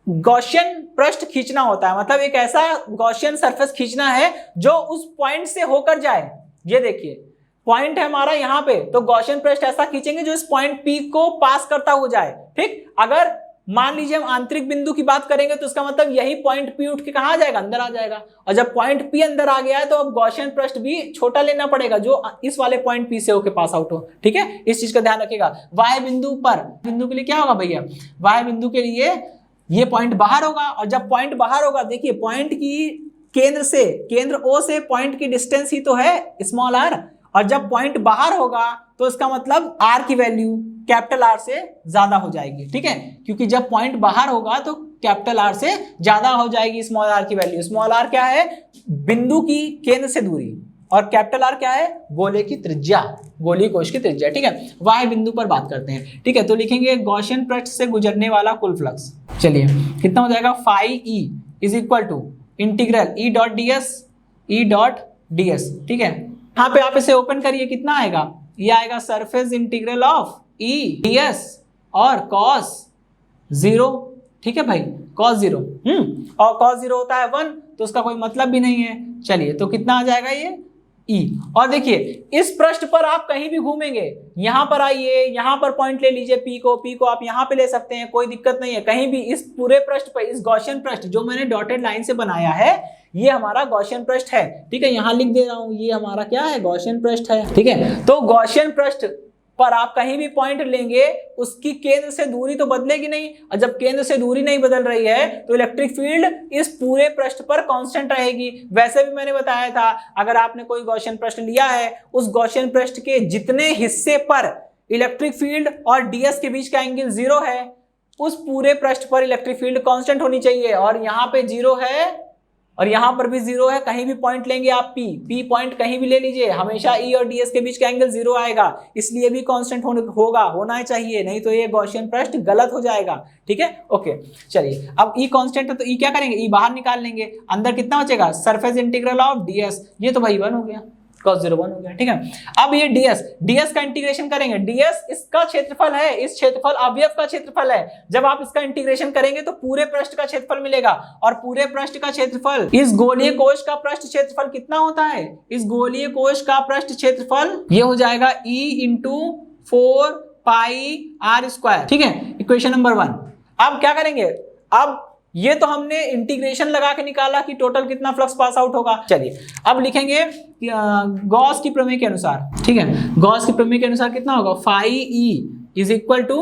A: गॉसियन पृष्ठ खींचना होता है, मतलब एक ऐसा गॉसियन सरफेस खींचना है जो उस पॉइंट से होकर जाए। ये देखिए पॉइंट है हमारा यहाँ पे, तो गॉसियन पृष्ठ ऐसा खींचेंगे जो इस पॉइंट P को पास करता हो जाए, ठीक। अगर मान लीजिए हम आंतरिक बिंदु की बात करेंगे तो इसका मतलब यही पॉइंट P उठ के कहाँ आ जाएगा, अंदर आ जाएगा। और जब पॉइंट P अंदर आ गया है तो अब गॉसियन पृष्ठ भी छोटा लेना पड़ेगा जो इस वाले पॉइंट P से होके पास आउट हो, ठीक है। इस चीज का ध्यान रखिएगा। वाह्य बिंदु पर, बिंदु के लिए क्या होगा भैया, वाह्य बिंदु के लिए ये पॉइंट बाहर होगा, और जब पॉइंट बाहर होगा, देखिए पॉइंट की केंद्र O से पॉइंट की डिस्टेंस ही तो है स्मॉल r, और जब पॉइंट बाहर होगा तो इसका मतलब r की वैल्यू कैपिटल R से ज्यादा हो जाएगी, ठीक है। क्योंकि जब पॉइंट बाहर होगा तो कैपिटल R से ज्यादा हो जाएगी स्मॉल r की वैल्यू। स्मॉल r क्या है, बिंदु की केंद्र से दूरी, और कैपिटल R क्या है, गोले की त्रिज्या, गोलीय कोश की त्रिज्या, ठीक है। वाह्य बिंदु पर बात करते हैं, ठीक है। तो लिखेंगे गॉसियन पृष्ठ से गुजरने वाला कुल फ्लक्स। चलिए कितना हो जाएगा, phi E is equal to integral E dot ds, ठीक है। यहाँ पे आप इसे ओपन करिए, कितना आएगा, ये आएगा surface integral of E ds और cos 0, ठीक है भाई, cos 0, और cos 0 होता है 1, तो उसका कोई मतलब भी नहीं है। चलिए तो कितना आ जाएगा ये E। और देखिए इस पृष्ठ पर आप कहीं भी घूमेंगे, यहां पर आइए, यहां पर पॉइंट ले लीजिए P को आप यहां पे ले सकते हैं, कोई दिक्कत नहीं है। कहीं भी इस पूरे पृष्ठ पर, इस गॉसियन पृष्ठ जो मैंने डॉटेड लाइन से बनाया है, ये हमारा गॉसियन पृष्ठ है, ठीक है। यहां लिख दे रहा हूं, ये हमारा क्या है, गॉसियन पृष्ठ है, ठीक है। तो गॉसियन पृष्ठ पर आप कहीं भी पॉइंट लेंगे, उसकी केंद्र से दूरी तो बदलेगी नहीं, और जब केंद्र से दूरी नहीं बदल रही है तो इलेक्ट्रिक फील्ड इस पूरे पृष्ठ पर कांस्टेंट रहेगी। वैसे भी मैंने बताया था, अगर आपने कोई गॉसियन पृष्ठ लिया है, उस गॉसियन पृष्ठ के जितने हिस्से पर इलेक्ट्रिक फील्ड और ds के बीच का एंगल 0 है, उस पूरे पृष्ठ पर इलेक्ट्रिक फील्ड कांस्टेंट होनी चाहिए। और यहाँ पे 0 है और यहां पर भी 0 है, कहीं भी पॉइंट लेंगे आप P पॉइंट कहीं भी ले लीजिए, हमेशा E और ds के बीच का एंगल 0 आएगा, इसलिए भी कांस्टेंट होना चाहिए, नहीं तो ये गॉसियन पृष्ठ गलत हो जाएगा, ठीक है। ओके चलिए, अब E कांस्टेंट है तो E क्या करेंगे, E बाहर निकाल लेंगे, अंदर कितना बचेगा, सरफेस इंटीग्रल ऑफ ds, ये तो भाई 1 हो गया, cos 0 1 हो गया, ठीक है। अब ये ds का इंटीग्रेशन करेंगे, ds इसका क्षेत्रफल है, इस क्षेत्रफल अवयव का क्षेत्रफल है। जब आप इसका इंटीग्रेशन करेंगे तो पूरे पृष्ठ का क्षेत्रफल मिलेगा, और पूरे पृष्ठ का क्षेत्रफल, इस गोलीय कोश का पृष्ठ क्षेत्रफल कितना होता है, इस गोलीय कोश का पृष्ठ क्षेत्रफल ये हो जाएगा E इंटू 4 पाई r स्क्वायर, ठीक है, इक्वेशन नंबर 1। अब क्या करेंगे, अब ये तो हमने इंटीग्रेशन लगा के निकाला कि टोटल कितना फ्लक्स पास आउट होगा। चलिए अब लिखेंगे गॉस की प्रमेय के अनुसार, ठीक है, गॉस की प्रमेय के अनुसार कितना होगा, phi E is equal to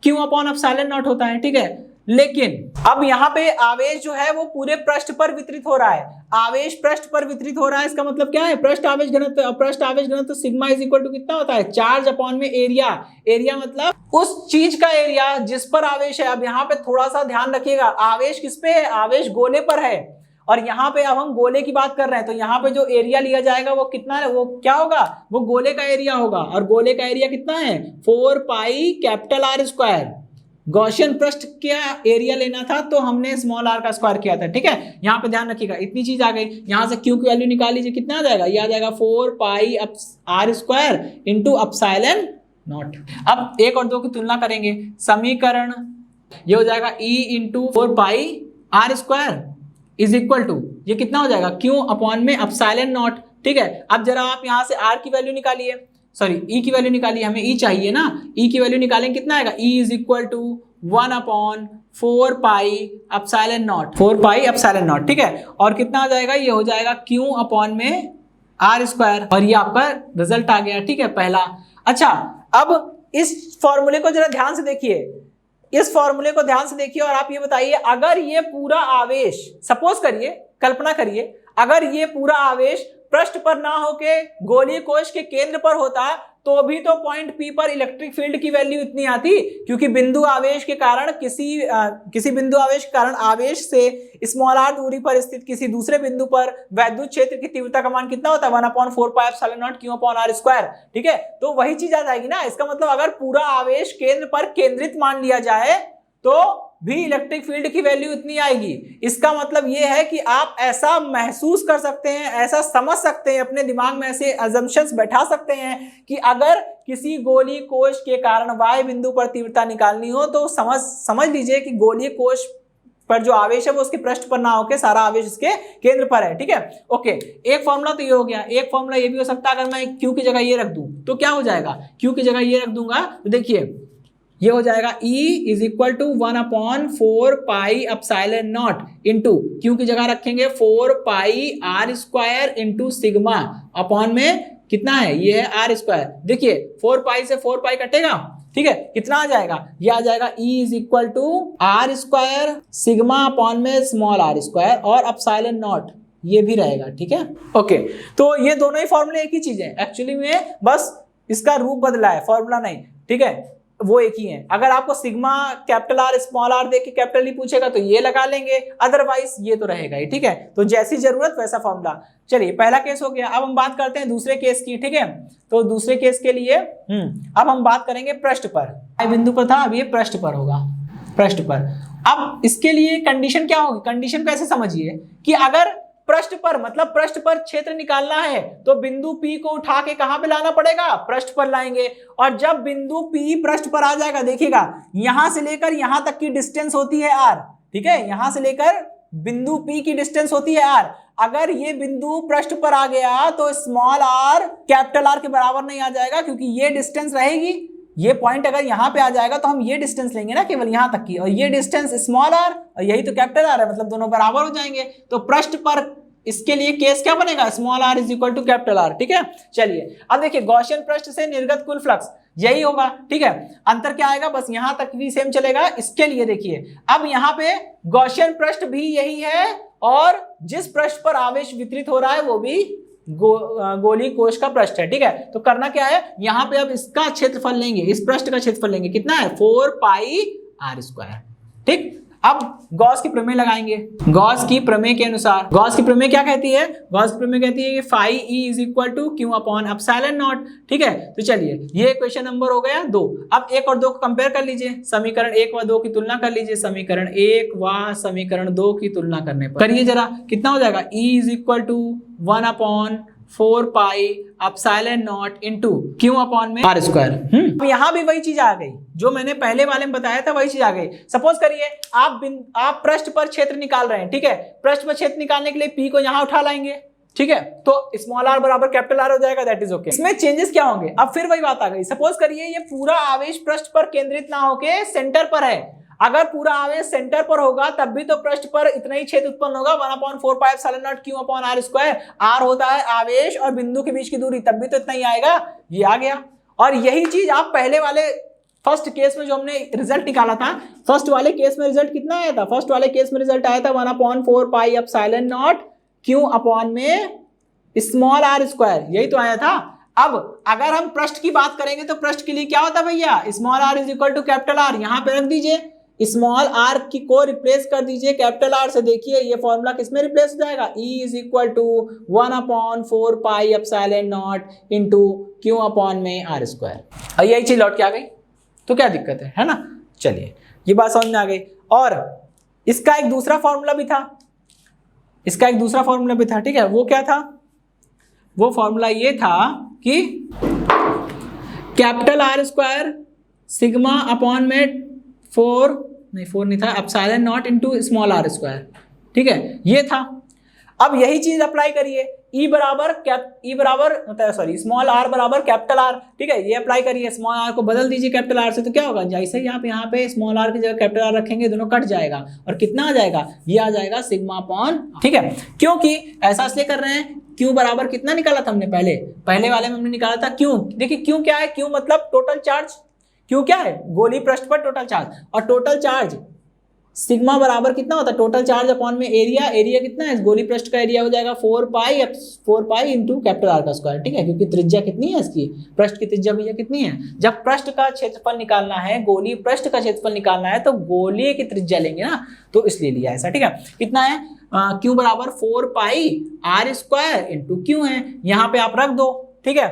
A: Q upon epsilon naught होता है, ठीक है। लेकिन अब यहाँ पे आवेश जो है वो पूरे पृष्ठ पर वितरित हो रहा है, आवेश पृष्ठ पर वितरित हो रहा है, इसका मतलब क्या है, पृष्ठ आवेश घनत्व, पृष्ठ आवेश घनत्व सिग्मा इज इक्वल टू कितना होता है, चार्ज अपॉन में एरिया, एरिया मतलब उस चीज का एरिया जिस पर आवेश है। अब यहाँ पे थोड़ा सा ध्यान रखिएगा, आवेश किस पे है, आवेश गोले पर है, और यहाँ पे अब हम गोले की बात कर रहे हैं, तो यहाँ पे जो एरिया लिया जाएगा वो कितना है, वो क्या होगा, वो गोले का एरिया होगा, और गोले का एरिया कितना है 4 pi capital R square. Gaussian पृष्ठ का एरिया लेना था तो हमने स्मॉल आर का स्क्वायर किया था, ठीक है। यहाँ पे ध्यान रखिएगा, इतनी चीज आ गई, यहाँ से क्यू की वैल्यू निकाल लीजिए, कितना आ जाएगा, ये आ जाएगा 4 pi R square into epsilon naught. अब एक और दो की तुलना करेंगे, समीकरण ये हो जाएगा E into 4 pi R square is equal to, ये कितना हो जाएगा, क्यू अपॉन में एप्सिलॉन नॉट, ठीक है। अब जरा आप यहाँ से आर की वैल्यू निकालिए, सॉरी ई की वैल्यू निकालिए, हमें ई चाहिए ना, ई की वैल्यू निकालेंगे, कितना आएगा, E is equal to 1 upon 4 pi epsilon naught, 4 pi epsilon naught, ठीक है। और कितना आ जाएगा, ये हो जाएगा क्यू अपॉन में आर स्क्वायर, और ये आपका रिजल्ट आ गया, ठीक है, पहला। अच्छा, अब इस फॉर्मूले को जरा ध्यान से देखिए, इस फॉर्मूले को ध्यान से देखिए, और आप ये बताइए, अगर ये पूरा आवेश, सपोज करिए, कल्पना करिए, अगर ये पूरा आवेश पृष्ठ पर ना होके गोलीय कोश के केंद्र पर होता तो भी तो पॉइंट P पर इलेक्ट्रिक फील्ड की वैल्यू इतनी आती, क्योंकि बिंदु आवेश के कारण किसी बिंदु आवेश के कारण आवेश से स्मॉल r दूरी पर स्थित किसी दूसरे बिंदु पर वैद्युत क्षेत्र की तीव्रता का मान कितना होता है, 1/4 pi epsilon naught q upon r square, ठीक है। तो वही चीज आ जाएगी ना, इसका मतलब अगर पूरा आवेश केंद्र पर केंद्रित मान लिया जाए तो भी इलेक्ट्रिक फील्ड की वैल्यू इतनी आएगी। इसका मतलब यह है कि आप ऐसा महसूस कर सकते हैं, ऐसा समझ सकते हैं, अपने दिमाग में ऐसे अजम्पशंस बैठा सकते हैं कि अगर किसी गोलीय कोश के कारण y बिंदु पर तीव्रता निकालनी हो तो समझ लीजिए कि गोलीय कोश पर जो आवेश है वो उसके पृष्ठ पर ना होके सारा आवेश इसके केंद्र पर है, ठीक है। ओके, एक फॉर्मूला तो ये हो गया, एक फॉर्मूला ये भी हो सकता है, अगर मैं Q की जगह ये रख दूं तो क्या हो जाएगा, Q की जगह ये रख दूंगा तो देखिए ये हो जाएगा E is equal to 1/4 pi epsilon naught into Q की जगह रखेंगे 4 pi R square into sigma upon में कितना है, ये है आर स्क्वायर। देखिए 4 पाई से 4 पाई कटेगा, ठीक है, कितना आ जाएगा, ये आ जाएगा E is equal to R square sigma upon में स्मॉल आर स्क्वायर और एप्सिलॉन नॉट ये भी रहेगा, ठीक है। ओके, तो ये दोनों ही फॉर्मूले एक ही चीज है, एक्चुअली में बस इसका रूप बदला है, फॉर्मूला नहीं, ठीक है, वो एक ही है। अगर आपको sigma capital R small R देख के कैपिटल ई पूछेगा तो ये लगा लेंगे, अदरवाइज ये तो रहेगा ही, ठीक है। तो जैसी जरूरत वैसा फॉर्मूला। चलिए पहला केस हो गया, अब हम बात करते हैं दूसरे केस की, ठीक है। तो दूसरे केस के लिए अब हम बात करेंगे पृष्ठ पर, बिंदु पर था, अब ये पृष्ठ पर होगा, पृष्ठ पर। अब इसके लिए कंडीशन क्या होगी, कंडीशन को ऐसे समझिए कि अगर पृष्ठ पर मतलब पृष्ठ पर क्षेत्र निकालना है तो बिंदु P को उठा के कहां पे लाना पड़ेगा, पृष्ठ पर लाएंगे, और जब बिंदु P पृष्ठ पर आ जाएगा, देखिएगा यहां से लेकर यहां तक की डिस्टेंस होती है r, ठीक है, यहां से लेकर बिंदु P की डिस्टेंस होती है r। अगर ये बिंदु पृष्ठ पर आ गया तो स्मॉल r कैपिटल R के बराबर नहीं आ जाएगा, क्योंकि ये डिस्टेंस रहेगी, ये पॉइंट अगर यहाँ पे आ जाएगा तो हम ये डिस्टेंस लेंगे ना केवल यहाँ तक की, और ये डिस्टेंस स्मॉल r और यही तो कैपिटल R है, मतलब दोनों बराबर हो जाएंगे। तो पृष्ठ पर इसके लिए केस क्या बनेगा, small r is equal to capital R, ठीक है। चलिए अब देखिए गॉसियन पृष्ठ से निर्गत कुल फ्लक्स यही होगा, ठीक है। अंतर क्या आएगा, बस यहां तक भी सेम चलेगा। इसके लिए देखिए अब यहाँ पे गॉसियन पृष्ठ भी यही है, और जिस पृष्ठ पर आवेश वितरित हो रहा है वो भी गोलीय कोश का पृष्ठ है, ठीक है। तो करना क्या है, यहाँ पे अब इसका क्षेत्रफल लेंगे, इस पृष्ठ का क्षेत्रफल लेंगे, कितना है 4 पाई आर स्क्वायर, ठीक। अब गॉस की प्रमेय लगाएंगे, गॉस की प्रमेय के अनुसार, गॉस की प्रमेय क्या कहती है, गॉस की प्रमेय कहती है कि phi E is equal to Q upon epsilon naught, ठीक है। तो चलिए ये क्वेश्चन नंबर हो गया 2। अब 1 और 2 को कंपेयर कर लीजिए, समीकरण 1 व 2 की तुलना कर लीजिए, समीकरण 1 व समीकरण 2 की तुलना करने पर करिए जरा, कितना हो जाएगा, E is equal to 1/4 pi epsilon naught into Q upon में आर स्क्वायर। अब यहाँ भी वही चीज आ गई जो मैंने पहले वाले में बताया था, वही चीज आ गई। सपोज करिए आप पृष्ठ पर क्षेत्र निकाल रहे हैं, ठीक है, पृष्ठ पर क्षेत्र निकालने के लिए P को यहाँ उठा लाएंगे, ठीक है, तो स्मॉल r बराबर कैपिटल R हो जाएगा, दैट इज ओके। इसमें चेंजेस क्या होंगे, अब फिर वही बात आ गई। सपोज करिए ये पूरा आवेश पृष्ठ पर केंद्रित ना होके सेंटर पर है, अगर पूरा आवेश सेंटर पर होगा तब भी तो पृष्ठ पर इतना ही क्षेत्र उत्पन्न होगा, 1/4 pi epsilon naught Q upon R square. R होता है आवेश और बिंदु के बीच की दूरी, तब भी तो इतना ही आएगा, ये आ गया। और यही चीज आप पहले वाले फर्स्ट केस में जो हमने रिजल्ट निकाला था, फर्स्ट वाले केस में रिजल्ट कितना आया था? फर्स्ट वाले केस में रिजल्ट आया था 1/4 pi epsilon naught Q upon में स्मॉल आर स्क्वायर, यही तो आया था। अब अगर हम पृष्ठ की बात करेंगे तो पृष्ठ के लिए क्या होता है भैया? Small R is equal to capital R, यहां पे रख दीजिए, स्मॉल आर की को रिप्लेस कर दीजिए कैपिटल आर से। देखिए ये फॉर्मूला किसमें रिप्लेस हो जाएगा? E is equal to 1/4 pi epsilon naught into Q upon में आर स्क्वायर। और यही चीज लौट के आ गई, तो क्या दिक्कत है ना? चलिए ये बात समझ में आ गई। और इसका एक दूसरा फॉर्मूला भी था, इसका एक दूसरा फॉर्मूला भी था, ठीक है। वो क्या था? वो फॉर्मूला ये था कि capital R square sigma upon में 4 नहीं था, epsilon naught into small R square, ठीक है, ये था। अब यही चीज अप्लाई करिए, स्मॉल आर बराबर कैपिटल आर, ठीक है, ये अप्लाई करिए, स्मॉल आर को बदल दीजिए कैपिटल आर से, तो क्या होगा? जैसे ही आप यहाँ पे स्मॉल आर की जगह कैपिटल आर रखेंगे दोनों कट जाएगा, और कितना आ जाएगा? ये आ जाएगा सिग्मा अपॉन, ठीक है। क्योंकि ऐसा इसलिए कर रहे हैं, क्यू बराबर कितना निकाला था हमने पहले वाले में हमने निकाला था क्यू। देखिए क्यू क्या है? क्यू मतलब टोटल चार्ज। क्यू क्या है? गोलीय पृष्ठ पर टोटल चार्ज, और टोटल चार्ज सिग्मा बराबर कितना होता है? टोटल चार्ज अपॉन में एरिया, एरिया कितना है? गोलीय पृष्ठ का एरिया हो जाएगा 4 पाई इंटू कैपिटल आर का स्क्वायर, ठीक है, क्योंकि त्रिज्या कितनी है इसकी, पृष्ठ की त्रिज्या भैया कितनी है? जब पृष्ठ का क्षेत्रफल निकालना है, गोलीय पृष्ठ का क्षेत्रफल निकालना है, तो गोलीय की त्रिज्या लेंगे ना, तो इसलिए लिया ऐसा, ठीक है। कितना है? क्यू बराबर 4 pi R square into Q है, यहाँ पे आप रख दो, ठीक है।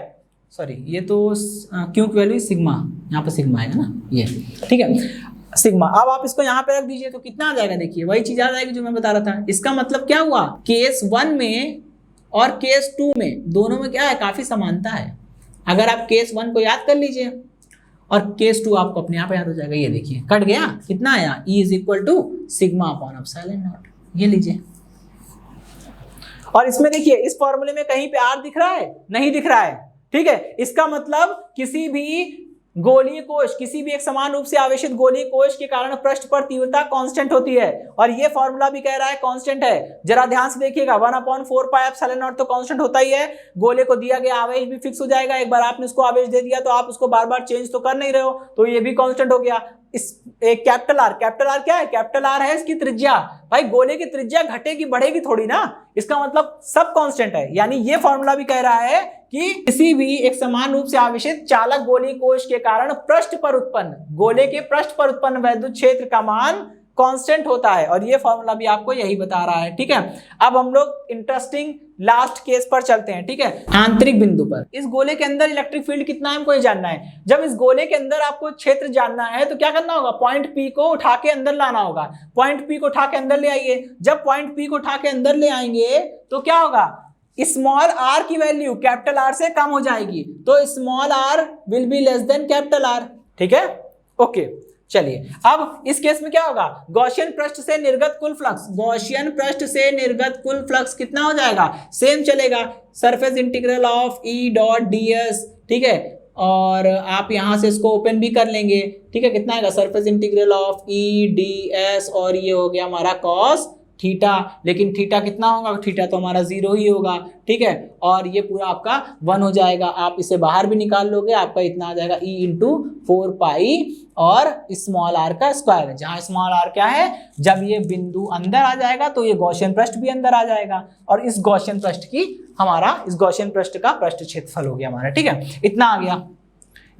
A: सॉरी, ये तो क्यू की वैल्यू सिग्मा, यहाँ पे सिग्मा आएगा ना, ये ठीक है सिग्मा। अब आप इसको यहाँ पे रख दीजिए तो कितना आ जाएगा? देखिए वही चीज आ जाएगी जो मैं बता रहा था। इसका मतलब क्या हुआ? केस 1 में और केस 2 में दोनों में क्या है? काफी समानता है। अगर आप केस 1 को याद कर लीजिए और केस 2 आपको अपने आप याद हो जाएगा। ये देखिए कट गया, कितना आया? E is equal to sigma upon epsilon naught, ये लीजिए। और इसमें देखिए इस फॉर्मूले में कहीं पे आर दिख रहा है? नहीं दिख रहा है, ठीक है। इसका मतलब किसी भी गोलीय कोश, किसी भी एक समान रूप से आवेशित गोलीय कोश के कारण पृष्ठ पर तीव्रता कांस्टेंट होती है, और ये फॉर्मूला भी कह रहा है कांस्टेंट है। जरा ध्यान से देखिएगा, 1/4 पाई एप्सिलॉन नॉट तो कांस्टेंट होता ही है, गोले को दिया गया आवेश भी फिक्स हो जाएगा। एक बार आपने उसको आवेश दे दिया तो आप उसको बार बार चेंज तो कर नहीं रहे हो, तो ये भी कांस्टेंट हो गया। इस एक कैपिटल आर क्या है? कैपिटल आर है इसकी त्रिज्या। भाई गोले की त्रिज्या घटेगी बढ़ेगी थोड़ी ना, इसका मतलब सब कांस्टेंट है। यानी ये फॉर्मूला भी कह रहा है कि किसी भी एक समान रूप से आवेशित चालक गोलीय कोश के कारण पृष्ठ पर उत्पन्न, गोले के पृष्ठ पर उत्पन्न वैद्युत क्षेत्र का मान कांस्टेंट होता है, और ये फॉर्मूला भी आपको यही बता रहा है, ठीक है। अब हम लोग इंटरेस्टिंग लास्ट केस पर चलते हैं, ठीक है, आंतरिक बिंदु पर। इस गोले के अंदर इलेक्ट्रिक फील्ड कितना है हमको ये जानना है। जब इस गोले के अंदर आपको क्षेत्र जानना है तो क्या करना होगा? पॉइंट पी को उठा के अंदर लाना होगा। पॉइंट पी को उठा के अंदर ले आइए। जब पॉइंट पी को उठा के अंदर ले आएंगे तो क्या होगा? स्मॉल आर की वैल्यू कैपिटल आर से कम हो जाएगी, तो small R will be less than capital R, ठीक है, ओके। चलिए अब इस केस में क्या होगा? गॉसियन पृष्ठ से निर्गत कुल फ्लक्स, गॉसियन पृष्ठ से निर्गत कुल फ्लक्स कितना हो जाएगा? सेम चलेगा, surface integral of E dot ds, ठीक है, और आप यहां से इसको ओपन भी कर लेंगे, ठीक है। कितना आएगा? Surface integral of E ds, और ये हो गया हमारा कॉस थीटा, लेकिन थीटा कितना होगा? थीटा तो हमारा 0 ही होगा, ठीक है, और ये पूरा आपका 1 हो जाएगा। आप इसे बाहर भी निकाल लोगे, आपका इतना आ जाएगा E इंटू 4 पाई और स्मॉल आर का स्क्वायर है, जहां स्मॉल आर क्या है? जब ये बिंदु अंदर आ जाएगा तो ये गॉसियन पृष्ठ भी अंदर आ जाएगा, और इस गॉसियन पृष्ठ का पृष्ठ क्षेत्रफल हो गया हमारा, ठीक है, इतना आ गया।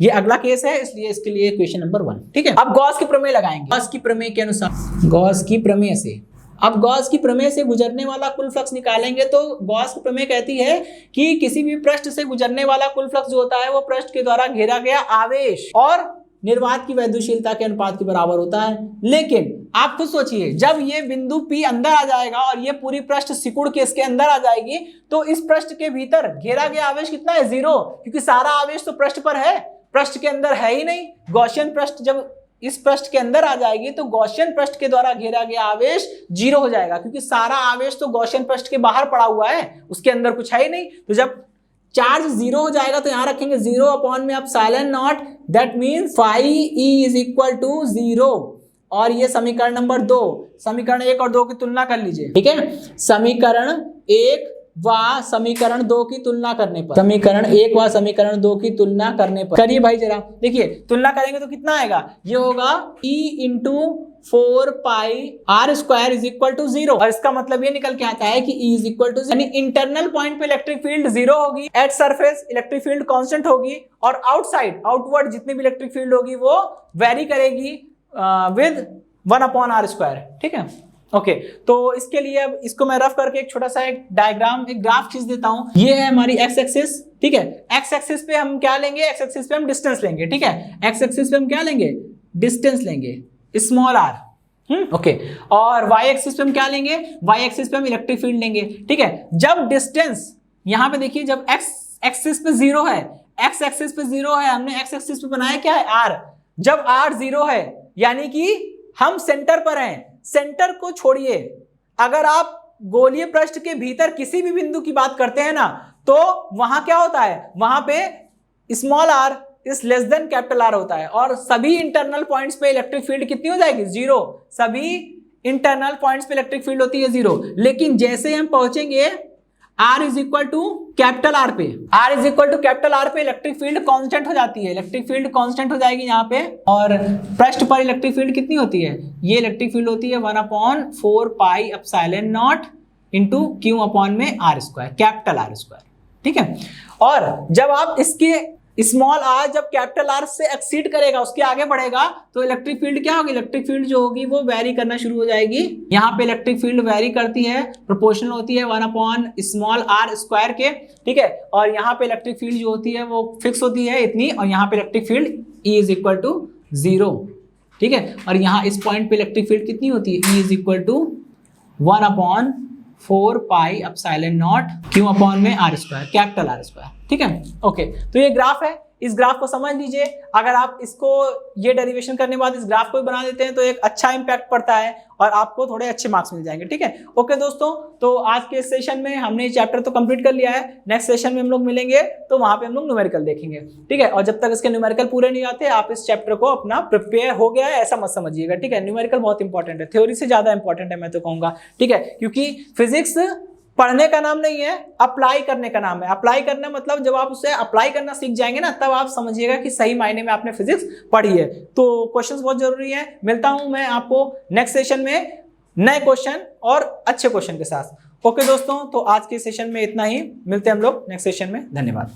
A: ये अगला केस है, इसलिए इसके लिए क्वेश्चन नंबर 1, ठीक है। अब गॉस की प्रमेय लगाएंगे। गॉस की प्रमेय के अनुसार, गॉस की प्रमेय से, अब गॉस की प्रमेय से गुजरने वाला कुल फ्लक्स निकालेंगे तो गॉस की प्रमेय कहती है कि किसी भी पृष्ठ से गुजरने वाला कुल फ्लक्स जो होता है वो पृष्ठ के द्वारा घेरा गया आवेश और निर्वात की वैद्युतशीलता के अनुपात के बराबर होता है। लेकिन आप खुद सोचिए, जब ये बिंदु P अंदर आ जाएगा और ये पूरी पृष्ठ सिकुड़ के इसके अंदर आ जाएगी, तो इस पृष्ठ के भीतर घेरा गया आवेश कितना है? 0, क्योंकि सारा आवेश तो पृष्ठ पर है, पृष्ठ के अंदर है ही नहीं। गॉसियन पृष्ठ जब इस पृष्ठ के अंदर आ जाएगी तो गॉसियन पृष्ठ के द्वारा घेरा गया आवेश 0 हो जाएगा, क्योंकि सारा आवेश तो गॉसियन पृष्ठ के बाहर पड़ा हुआ है, उसके अंदर कुछ है ही नहीं। तो जब चार्ज 0 हो जाएगा तो यहां रखेंगे 0 अपॉन में epsilon naught, that means phi E is equal to 0। और ये समीकरण नंबर 2, समीकरण 1 और 2 की तुलना कर लीजिए, ठीक है। समीकरण 1 व समीकरण 2 की तुलना करने पर, समीकरण 1 व समीकरण 2 की तुलना करने पर करिए भाई जरा। देखिए तुलना करेंगे तो कितना आएगा, ये होगा E into 4 pi R square is equal to 0, और इसका मतलब ये निकल के आता है कि E इज इक्वल टू, यानी इंटरनल पॉइंट पे इलेक्ट्रिक फील्ड 0 होगी, at surface electric field constant होगी, और आउटसाइड आउटवर्ड जितनी भी इलेक्ट्रिक फील्ड होगी वो वेरी करेगी विद 1/r²। ठीक है, ओके तो इसके लिए अब इसको मैं रफ करके एक छोटा सा एक डायग्राम, एक ग्राफ खींच देता हूं। ये है हमारी एक्स एक्सिस, ठीक है, एक्स एक्सिस पे हम क्या लेंगे, एक्स एक्सिस पे हम डिस्टेंस लेंगे, ठीक है, एक्स एक्सिस पे हम क्या लेंगे, डिस्टेंस लेंगे, स्मॉल r, ओके, और वाई एक्सिस पे हम क्या लेंगे, वाई एक्सिस पे हम इलेक्ट्रिक फील्ड लेंगे, ठीक है। जब डिस्टेंस यहां पे देखिए, जब एक्स एक्सिस पे 0 है, एक्स एक्सिस पे 0 है, हमने एक्स एक्सिस पे बनाया क्या है, r, जब r 0 है यानी कि हम सेंटर पर हैं, सेंटर को छोड़िए, अगर आप गोलीय पृष्ठ के भीतर किसी भी बिंदु की बात करते हैं ना, तो वहां क्या होता है, वहां पे small r is less than capital R होता है, और सभी इंटरनल पॉइंट्स पे इलेक्ट्रिक फील्ड कितनी हो जाएगी, 0, सभी इंटरनल पॉइंट्स पे इलेक्ट्रिक फील्ड होती है 0। लेकिन जैसे हम पहुंचेंगे R is equal to capital R पे, R is equal to capital R पे इलेक्ट्रिक फील्ड कांस्टेंट हो जाती है, इलेक्ट्रिक फील्ड कांस्टेंट हो जाएगी यहाँ पे, और पृष्ठ पर इलेक्ट्रिक फील्ड कितनी होती है, ये इलेक्ट्रिक फील्ड होती है 1/4 pi epsilon naught into Q upon में r², कैपिटल R², ठीक है। और जब आप इसके स्मॉल r जब कैपिटल R से एक्सीड करेगा, उसके आगे बढ़ेगा, तो इलेक्ट्रिक फील्ड क्या होगी, इलेक्ट्रिक फील्ड जो होगी वो वेरी करना शुरू हो जाएगी। यहाँ पे इलेक्ट्रिक फील्ड वेरी करती है, प्रोपोर्शनल होती है 1/r² के, ठीक है, और यहाँ पे इलेक्ट्रिक फील्ड जो होती है वो फिक्स होती है इतनी, और यहाँ पे electric field E is equal to 0, ठीक है, और यहाँ इस पॉइंट पे इलेक्ट्रिक फील्ड कितनी होती है, E is equal to 1/4 pi epsilon naught Q upon में r², कैपिटल R², ठीक है, ओके। तो ये ग्राफ है, इस ग्राफ को समझ लीजिए, अगर आप इसको ये डेरिवेशन करने के बाद इस ग्राफ को भी बना देते हैं तो एक अच्छा इंपैक्ट पड़ता है और आपको थोड़े अच्छे मार्क्स मिल जाएंगे, ठीक है। ओके दोस्तों, तो आज के सेशन में हमने चैप्टर तो कंप्लीट कर लिया है, नेक्स्ट सेशन में हम लोग मिलेंगे तो वहां पे हम लोग न्यूमेरिकल देखेंगे, ठीक है। और जब तक इसके न्यूमेरिकल पूरे नहीं आते, आप इस चैप्टर को अपना प्रिपेयर हो गया है ऐसा मत समझिएगा, ठीक है। न्यूमेरिकल बहुत इंपॉर्टेंट है, थ्योरी से ज्यादा इंपॉर्टेंट है मैं तो कहूंगा, ठीक है, क्योंकि फिजिक्स पढ़ने का नाम नहीं है, अप्लाई करने का नाम है। अप्लाई करना मतलब जब आप उसे अप्लाई करना सीख जाएंगे ना, तब आप समझिएगा कि सही मायने में आपने फिजिक्स पढ़ी है। तो क्वेश्चंस बहुत जरूरी है। मिलता हूं मैं आपको नेक्स्ट सेशन में नए क्वेश्चन और अच्छे क्वेश्चन के साथ। ओके दोस्तों, तो आज के सेशन में इतना ही, मिलते हैं हम लोग नेक्स्ट सेशन में, धन्यवाद।